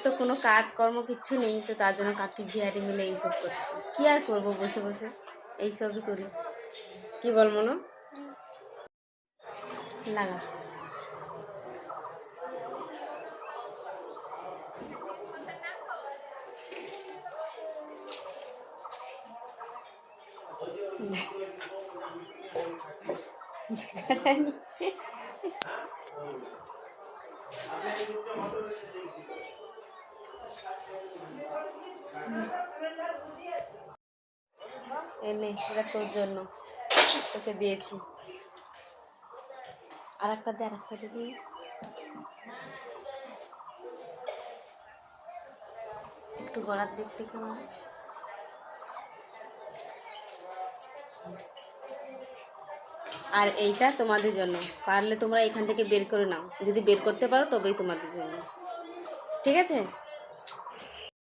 তো কোনো কাজকর্ম কিচ্ছু নেই, তো তার জন্য কাকি ঝিয়ারি মিলে এইসব করছে। কি আর করবো, বসে বসে এইসবই করি। কি বল মনো? লাগা এনে এটা তোর জন্য, তোকে দিয়েছি। আর একটা দে, আর একটা দিবি। একটু গলার দিক থেকে আমার। আর এইটা তোমাদের জন্য, পারলে তোমরা এখান থেকে বের করে নাও, যদি বের করতে পারো তবেই তোমাদের জন্য, ঠিক আছে?